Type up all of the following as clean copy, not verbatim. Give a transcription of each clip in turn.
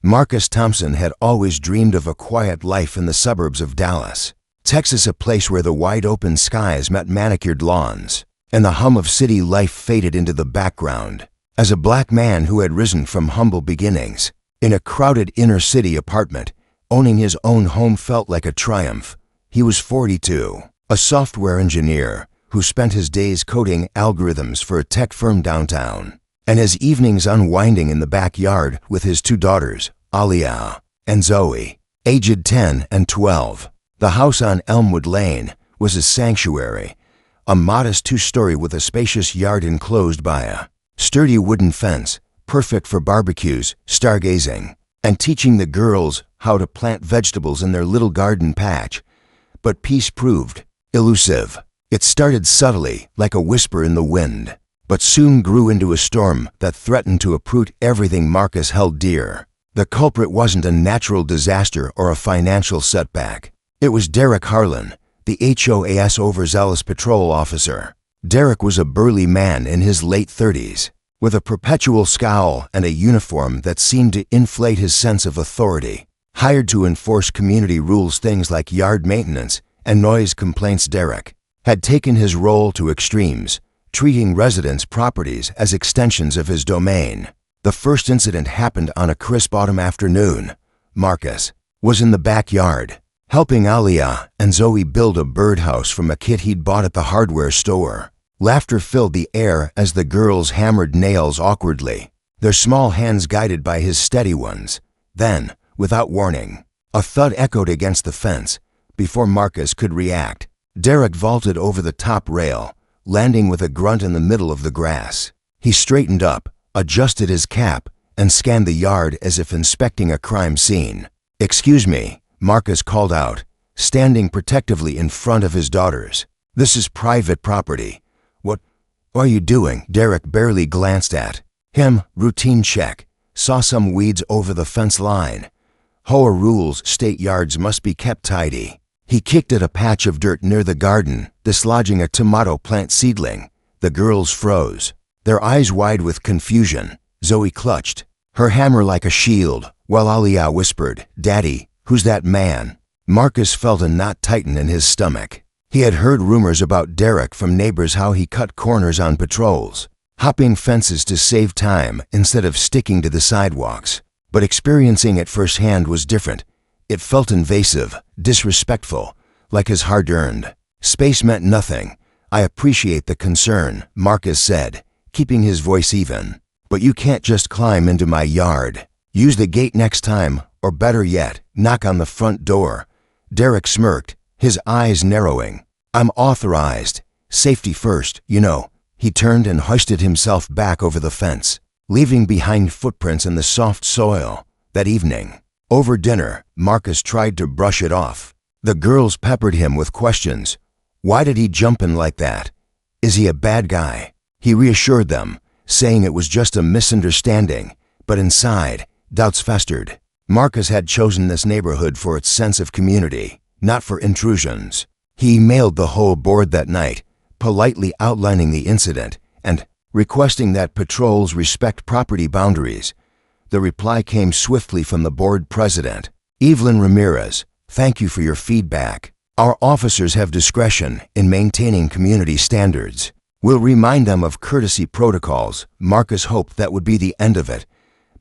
Marcus Thompson had always dreamed of a quiet life in the suburbs of Dallas, Texas, a place where the wide-open skies met manicured lawns, and the hum of city life faded into the background. As a black man who had risen from humble beginnings, in a crowded inner-city apartment, owning his own home felt like a triumph. He was 42, a software engineer who spent his days coding algorithms for a tech firm downtown, and his evenings unwinding in the backyard with his two daughters, Aliyah and Zoe, aged 10 and 12. The house on Elmwood Lane was a sanctuary, a modest two-story with a spacious yard enclosed by a sturdy wooden fence, perfect for barbecues, stargazing, and teaching the girls how to plant vegetables in their little garden patch. But peace proved elusive. It started subtly, like a whisper in the wind, but soon grew into a storm that threatened to uproot everything Marcus held dear. The culprit wasn't a natural disaster or a financial setback. It was Derek Harlan, the HOA's overzealous patrol officer. Derek was a burly man in his late 30s, with a perpetual scowl and a uniform that seemed to inflate his sense of authority. Hired to enforce community rules, things like yard maintenance and noise complaints, Derek had taken his role to extremes, treating residents' properties as extensions of his domain. The first incident happened on a crisp autumn afternoon. Marcus was in the backyard, helping Aliyah and Zoe build a birdhouse from a kit he'd bought at the hardware store. Laughter filled the air as the girls hammered nails awkwardly, their small hands guided by his steady ones. Then, without warning, a thud echoed against the fence. Before Marcus could react, Derek vaulted over the top rail, landing with a grunt in the middle of the grass. He straightened up, adjusted his cap, and scanned the yard as if inspecting a crime scene. "Excuse me," Marcus called out, standing protectively in front of his daughters. "This is private property. What are you doing?" Derek barely glanced at him. Routine check. Saw some weeds over the fence line. HOA rules state yards must be kept tidy. He kicked at a patch of dirt near the garden, dislodging a tomato plant seedling. The girls froze, their eyes wide with confusion. Zoe clutched her hammer like a shield, while Aliyah whispered, "Daddy, who's that man?" Marcus felt a knot tighten in his stomach. He had heard rumors about Derek from neighbors, how he cut corners on patrols, hopping fences to save time instead of sticking to the sidewalks. But experiencing it firsthand was different. It felt invasive, disrespectful, like his hard-earned space meant nothing. "I appreciate the concern," Marcus said, keeping his voice even. "But you can't just climb into my yard. Use the gate next time, or better yet, knock on the front door." Derek smirked, his eyes narrowing. "I'm authorized. Safety first, you know." He turned and hoisted himself back over the fence, leaving behind footprints in the soft soil. That evening, over dinner, Marcus tried to brush it off. The girls peppered him with questions. Why did he jump in like that? Is he a bad guy? He reassured them, saying it was just a misunderstanding, but inside, doubts festered. Marcus had chosen this neighborhood for its sense of community, not for intrusions. He emailed the whole board that night, politely outlining the incident and requesting that patrols respect property boundaries. The reply came swiftly from the board president, Evelyn Ramirez. "Thank you for your feedback. Our officers have discretion in maintaining community standards. We'll remind them of courtesy protocols." Marcus hoped that would be the end of it,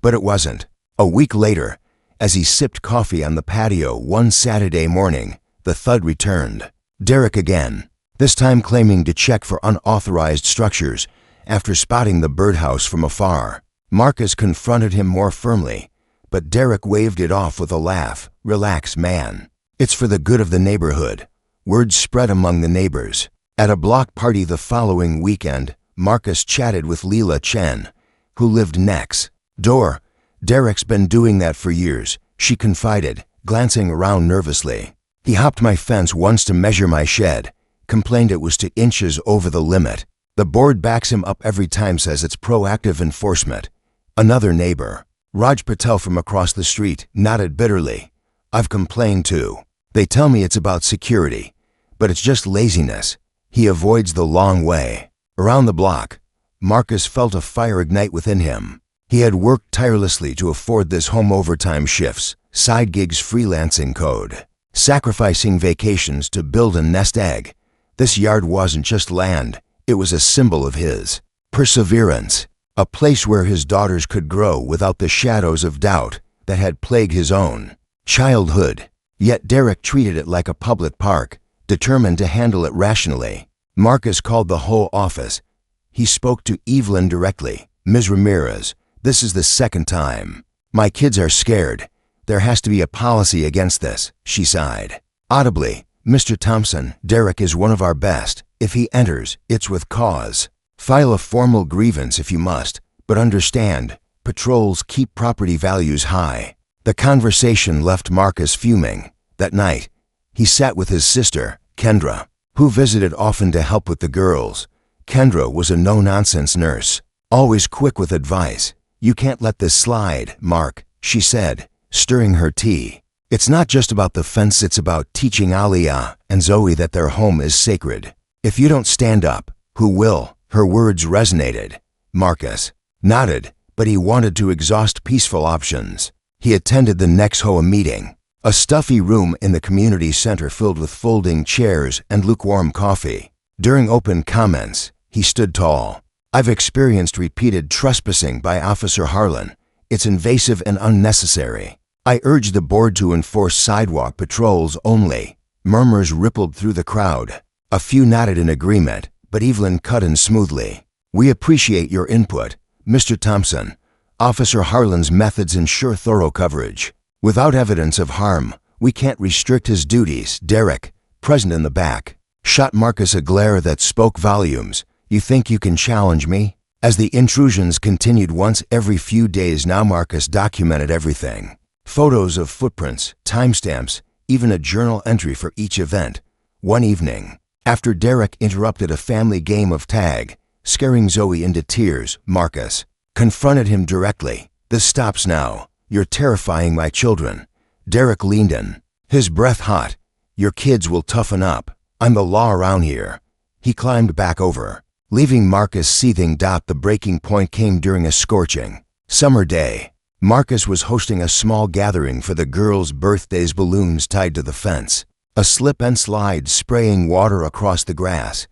but it wasn't. A week later, as he sipped coffee on the patio one Saturday morning, the thud returned. Derek again, this time claiming to check for unauthorized structures after spotting the birdhouse from afar. Marcus confronted him more firmly, but Derek waved it off with a laugh. "Relax, man. It's for the good of the neighborhood." Word spread among the neighbors. At a block party the following weekend, Marcus chatted with Leela Chen, who lived next door. "Derek's been doing that for years," she confided, glancing around nervously. "He hopped my fence once to measure my shed, complained it was 2 inches over the limit. The board backs him up every time, says it's proactive enforcement." Another neighbor, Raj Patel from across the street, nodded bitterly. "I've complained too. They tell me it's about security, but it's just laziness. He avoids the long way." Around the block, Marcus felt a fire ignite within him. He had worked tirelessly to afford this home overtime shifts, side gigs, freelancing code, sacrificing vacations to build a nest egg. This yard wasn't just land, it was a symbol of his perseverance, a place where his daughters could grow without the shadows of doubt that had plagued his own childhood. Yet Derek treated it like a public park, determined to handle it rationally. Marcus called the whole office. He spoke to Evelyn directly. "Ms. Ramirez, this is the second time. My kids are scared. There has to be a policy against this," she sighed. Audibly, "Mr. Thompson, Derek is one of our best. If he enters, it's with cause. File a formal grievance if you must, but understand, patrols keep property values high." The conversation left Marcus fuming. That night, he sat with his sister, Kendra, who visited often to help with the girls. Kendra was a no-nonsense nurse, always quick with advice. "You can't let this slide, Mark," she said, stirring her tea. "It's not just about the fence, it's about teaching Aliyah and Zoe that their home is sacred. If you don't stand up, who will?" Her words resonated. Marcus nodded, but he wanted to exhaust peaceful options. He attended the next HOA meeting, a stuffy room in the community center filled with folding chairs and lukewarm coffee. During open comments, he stood tall. "I've experienced repeated trespassing by Officer Harlan. It's invasive and unnecessary. I urge the board to enforce sidewalk patrols only." Murmurs rippled through the crowd. A few nodded in agreement, but Evelyn cut in smoothly. "We appreciate your input, Mr. Thompson. Officer Harlan's methods ensure thorough coverage. Without evidence of harm, we can't restrict his duties." Derek, present in the back, shot Marcus a glare that spoke volumes. "You think you can challenge me?" As the intrusions continued once every few days now, Marcus documented everything. Photos of footprints, timestamps, even a journal entry for each event. One evening, after Derek interrupted a family game of tag, scaring Zoe into tears, Marcus confronted him directly. "This stops now. You're terrifying my children." Derek leaned in, his breath hot. "Your kids will toughen up. I'm the law around here." He climbed back over, leaving Marcus seething. The breaking point came during a scorching summer day. Marcus was hosting a small gathering for the girls' birthdays, balloons tied to the fence, a slip and slide spraying water across the grass.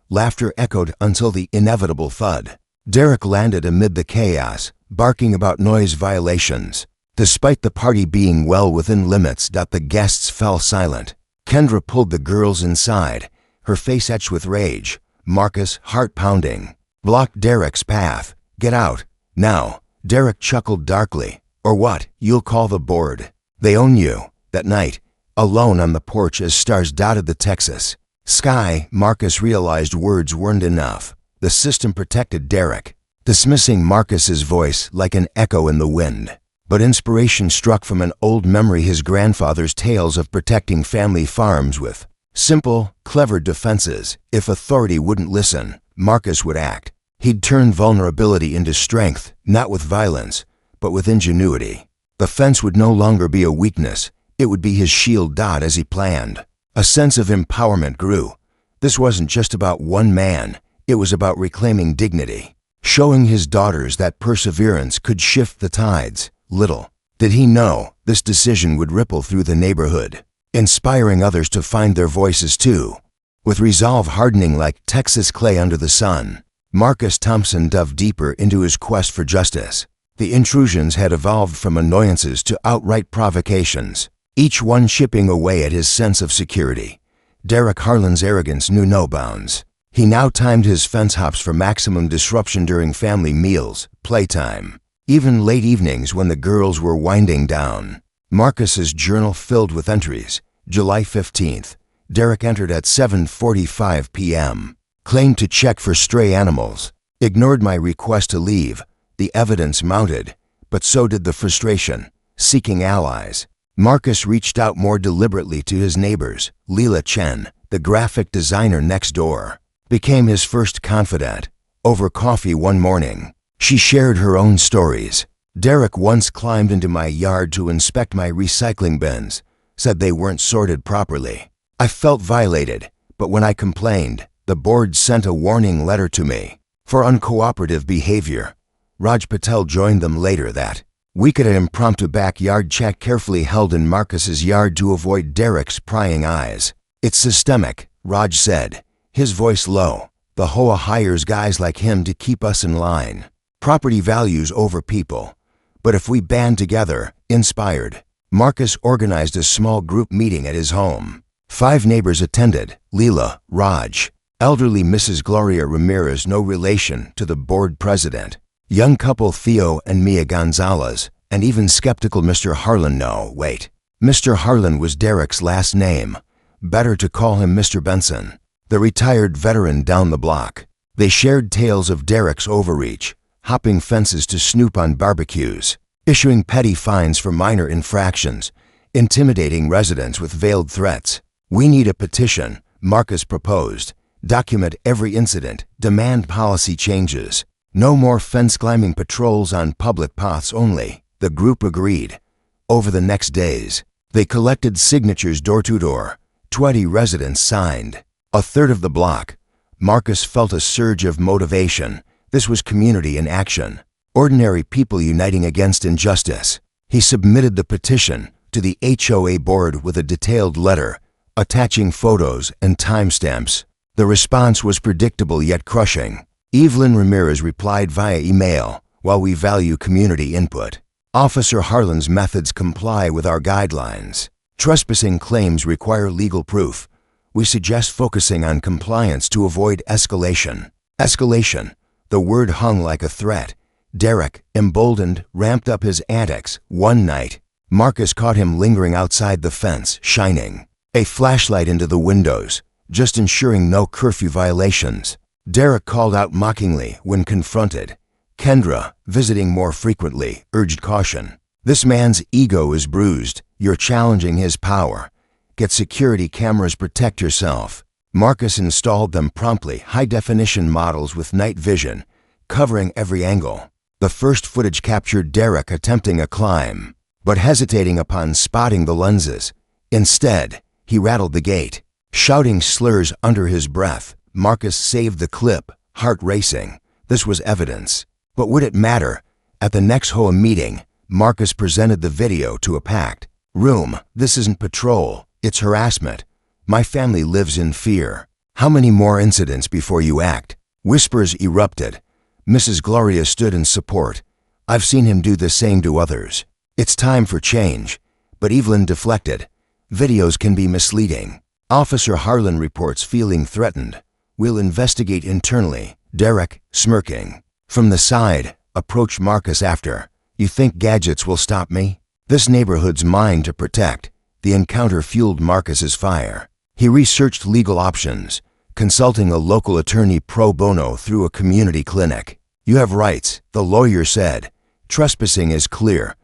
Laughter echoed until the inevitable thud. Derek landed amid the chaos, barking about noise violations. Despite the party being well within limits, the guests fell silent. Kendra pulled the girls inside, her face etched with rage. Marcus, heart pounding, blocked Derek's path. "Get out, now." Derek chuckled darkly. "Or what? You'll call the board. They own you." That night, alone on the porch as stars dotted the Texas sky, Marcus realized words weren't enough. The system protected Derek, dismissing Marcus's voice like an echo in the wind. But inspiration struck from an old memory, his grandfather's tales of protecting family farms with simple, clever defenses. If authority wouldn't listen, Marcus would act. He'd turn vulnerability into strength, not with violence, but with ingenuity. The fence would no longer be a weakness, it would be his shield. As he planned, a sense of empowerment grew. This wasn't just about one man, it was about reclaiming dignity, showing his daughters that perseverance could shift the tides. Little did he know, this decision would ripple through the neighborhood, inspiring others to find their voices too. With resolve hardening like Texas clay under the sun, Marcus Thompson dove deeper into his quest for justice. The intrusions had evolved from annoyances to outright provocations, each one chipping away at his sense of security. Derek Harlan's arrogance knew no bounds. He now timed his fence hops for maximum disruption during family meals, playtime, even late evenings when the girls were winding down. Marcus's journal filled with entries. July 15th, Derek entered at 7:45 p.m. Claimed to check for stray animals. Ignored my request to leave. The evidence mounted, but so did the frustration. Seeking allies, Marcus reached out more deliberately to his neighbors. Leela Chen, the graphic designer next door, became his first confidant. Over coffee one morning, she shared her own stories. "Derek once climbed into my yard to inspect my recycling bins, said they weren't sorted properly. I felt violated, but when I complained, the board sent a warning letter to me for uncooperative behavior. Raj Patel joined them later that week at an impromptu backyard check carefully held in Marcus's yard to avoid Derek's prying eyes. "It's systemic," Raj said, his voice low. "The HOA hires guys like him to keep us in line. Property values over people. But if we band together," inspired, Marcus organized a small group meeting at his home. 5 neighbors attended: Leela, Raj, elderly Mrs. Gloria Ramirez, no relation to the board president, young couple Theo and Mia Gonzalez, and even skeptical Mr. Harlan. No, wait. Mr. Harlan was Derek's last name. Better to call him Mr. Benson, the retired veteran down the block. They shared tales of Derek's overreach, hopping fences to snoop on barbecues, issuing petty fines for minor infractions, intimidating residents with veiled threats. "We need a petition," Marcus proposed. "Document every incident, demand policy changes. No more fence-climbing patrols on public paths only," the group agreed. Over the next days, they collected signatures door to door. 20 residents signed. A third of the block. Marcus felt a surge of motivation. This was community in action. Ordinary people uniting against injustice. He submitted the petition to the HOA board with a detailed letter, attaching photos and timestamps. The response was predictable yet crushing. Evelyn Ramirez replied via email, "While we value community input, Officer Harlan's methods comply with our guidelines. Trespassing claims require legal proof. We suggest focusing on compliance to avoid escalation." Escalation. The word hung like a threat. Derek, emboldened, ramped up his antics. One night, Marcus caught him lingering outside the fence, shining a flashlight into the windows, just ensuring no curfew violations. Derek called out mockingly when confronted. Kendra, visiting more frequently, urged caution. "This man's ego is bruised. You're challenging his power. Get security cameras, protect yourself." Marcus installed them promptly, high-definition models with night vision, covering every angle. The first footage captured Derek attempting a climb, but hesitating upon spotting the lenses. Instead, he rattled the gate, shouting slurs under his breath. Marcus saved the clip, heart racing. This was evidence. But would it matter? At the next HOA meeting, Marcus presented the video to a packed room. "This isn't patrol, it's harassment. My family lives in fear. How many more incidents before you act?" Whispers erupted. Mrs. Gloria stood in support. "I've seen him do the same to others. It's time for change." But Evelyn deflected. "Videos can be misleading. Officer Harlan reports feeling threatened. We'll investigate internally." Derek, smirking from the side, approached Marcus after. "You think gadgets will stop me? This neighborhood's mine to protect." The encounter fueled Marcus's fire. He researched legal options, consulting a local attorney pro bono through a community clinic. "You have rights," the lawyer said. "Trespassing is clear,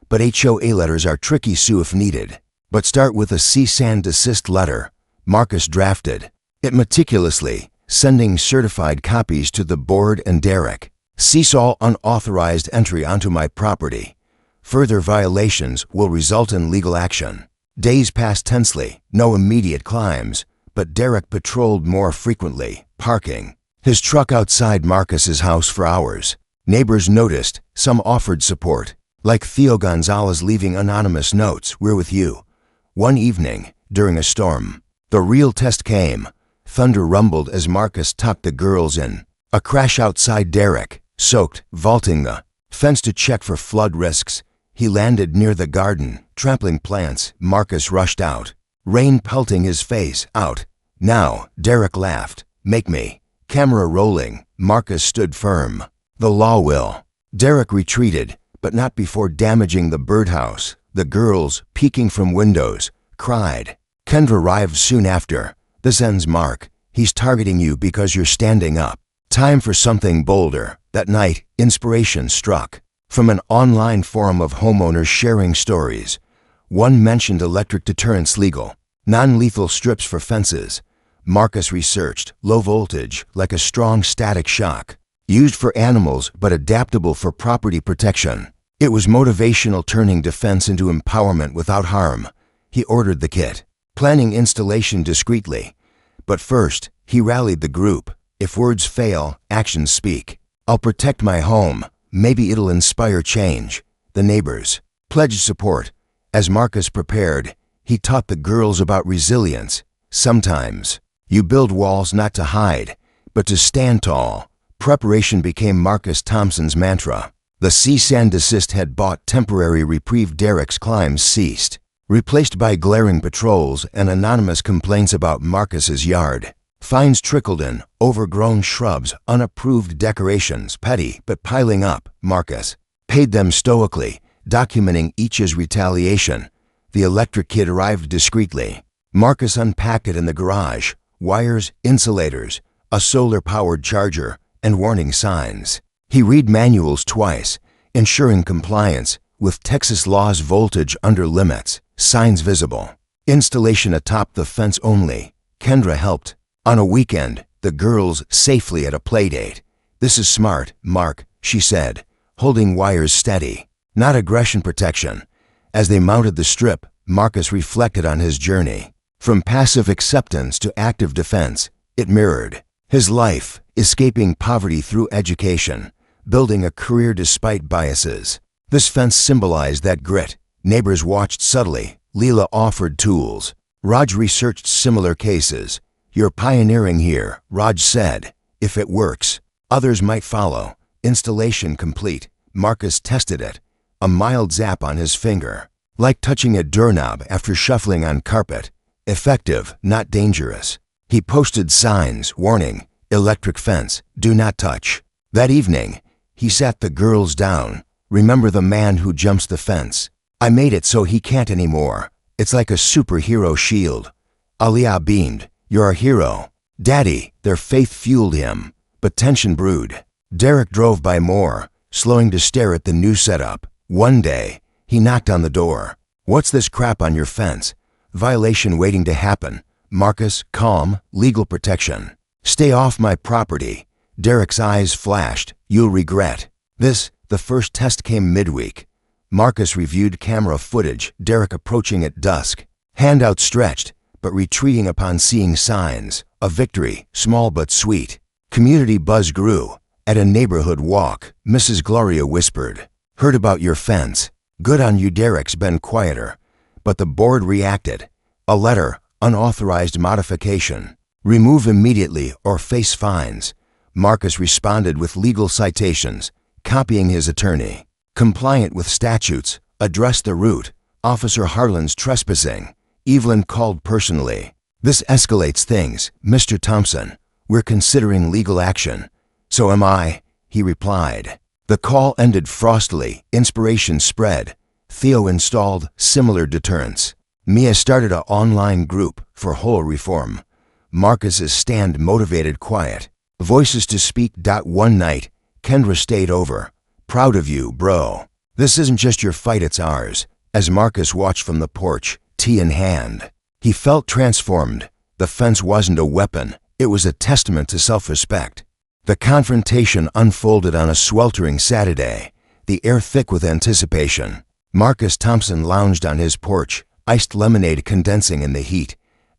but HOA letters are tricky, sue if needed. But start with a cease and desist letter." Marcus drafted it meticulously, sending certified copies to the board and Derek. "Cease all unauthorized entry onto my property. Further violations will result in legal action." Days passed tensely, no immediate climbs, but Derek patrolled more frequently, parking his truck outside Marcus's house for hours. Neighbors noticed, some offered support, like Theo Gonzalez leaving anonymous notes, "We're with you." One evening, during a storm, the real test came. Thunder rumbled as Marcus tucked the girls in. A crash outside Derek, soaked, vaulting the fence to check for flood risks. He landed near the garden, trampling plants. Marcus rushed out, rain pelting his face. "Out. Now," Derek laughed. "Make me." Camera rolling, Marcus stood firm. "The law will." Derek retreated, but not before damaging the birdhouse. The girls, peeking from windows, cried. Kendra arrived soon after. "This ends, Mark. He's targeting you because you're standing up. Time for something bolder." That night, inspiration struck. From an online forum of homeowners sharing stories, one mentioned electric deterrence legal, non-lethal strips for fences. Marcus researched low voltage, like a strong static shock, used for animals but adaptable for property protection. It was motivational, turning defense into empowerment without harm. He ordered the kit, planning installation discreetly. But first, he rallied the group. "If words fail, actions speak. I'll protect my home," Maybe it'll inspire change. The neighbors pledged support. As Marcus prepared, he taught the girls about resilience. Sometimes you build walls not to hide, but to stand tall. Preparation became Marcus Thompson's mantra. The cease and desist had bought temporary reprieve. Derek's climbs ceased, replaced by glaring patrols and anonymous complaints about Marcus's yard. Fines trickled in, overgrown shrubs, unapproved decorations, petty but piling up. Marcus paid them stoically, documenting each's retaliation. The electric kit arrived discreetly. Marcus unpacked it in the garage. Wires, insulators, a solar-powered charger, and warning signs. He read manuals twice, ensuring compliance with Texas law's voltage under limits, signs visible. Installation atop the fence only. Kendra helped. On a weekend, the girls safely at a playdate. "This is smart, Mark," she said, holding wires steady. Not aggression protection. As they mounted the strip, Marcus reflected on his journey. From passive acceptance to active defense, it mirrored his life, escaping poverty through education, building a career despite biases. This fence symbolized that grit. Neighbors watched subtly. Leela offered tools. Raj researched similar cases. "You're pioneering here," Raj said. "If it works, others might follow." Installation complete. Marcus tested it. A mild zap on his finger, like touching a doorknob after shuffling on carpet. Effective, not dangerous. He posted signs, warning, "Electric fence, do not touch." That evening, he sat the girls down. "Remember the man who jumps the fence? I made it so he can't anymore. It's like a superhero shield." Aliyah beamed. "You're a hero." "Daddy," their faith fueled him. But tension brewed. Derek drove by more, slowing to stare at the new setup. One day, he knocked on the door. "What's this crap on your fence?" "Violation waiting to happen." Marcus, calm, "Legal protection." "Stay off my property." Derek's eyes flashed. "You'll regret this." The first test came midweek. Marcus reviewed camera footage, Derek approaching at dusk, hand outstretched, but retreating upon seeing signs. A victory, small but sweet. Community buzz grew. At a neighborhood walk, Mrs. Gloria whispered, "Heard about your fence. Good on you." Derek's been quieter, but the board reacted. A letter, unauthorized modification. "Remove immediately or face fines." Marcus responded with legal citations, copying his attorney. Compliant with statutes, address the root. Officer Harlan's trespassing. Evelyn called personally. "This escalates things, Mr. Thompson. We're considering legal action." "So am I," he replied. The call ended frostily. Inspiration spread. Theo installed similar deterrents. Mia started an online group for HOA reform. Marcus's stand motivated quiet. Voices to speak. One night, Kendra stayed over. "Proud of you, bro. This isn't just your fight, it's ours." As Marcus watched from the porch, tea in hand, he felt transformed. The fence wasn't a weapon, it was a testament to self-respect. The confrontation unfolded on a sweltering Saturday, the air thick with anticipation. Marcus Thompson lounged on his porch, iced lemonade condensing in the heat,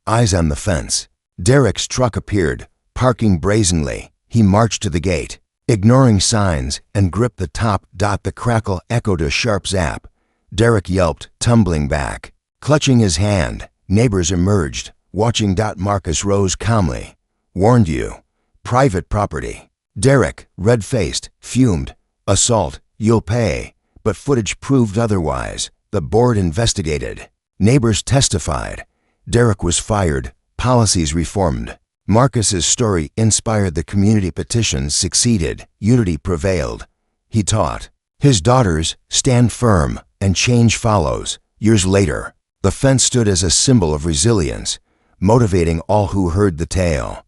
eyes on the fence. Derek's truck appeared, parking brazenly. He marched to the gate, ignoring signs, and gripped the top. The crackle echoed a sharp zap. Derek yelped, tumbling back. Clutching his hand, neighbors emerged, watching. Marcus rose calmly. "Warned you. Private property." Derek, red-faced, fumed. "Assault, you'll pay." But footage proved otherwise. The board investigated. Neighbors testified. Derek was fired. Policies reformed. Marcus's story inspired the community. Petitions succeeded. Unity prevailed. He taught his daughters, "Stand firm, and change follows." Years later, the fence stood as a symbol of resilience, motivating all who heard the tale.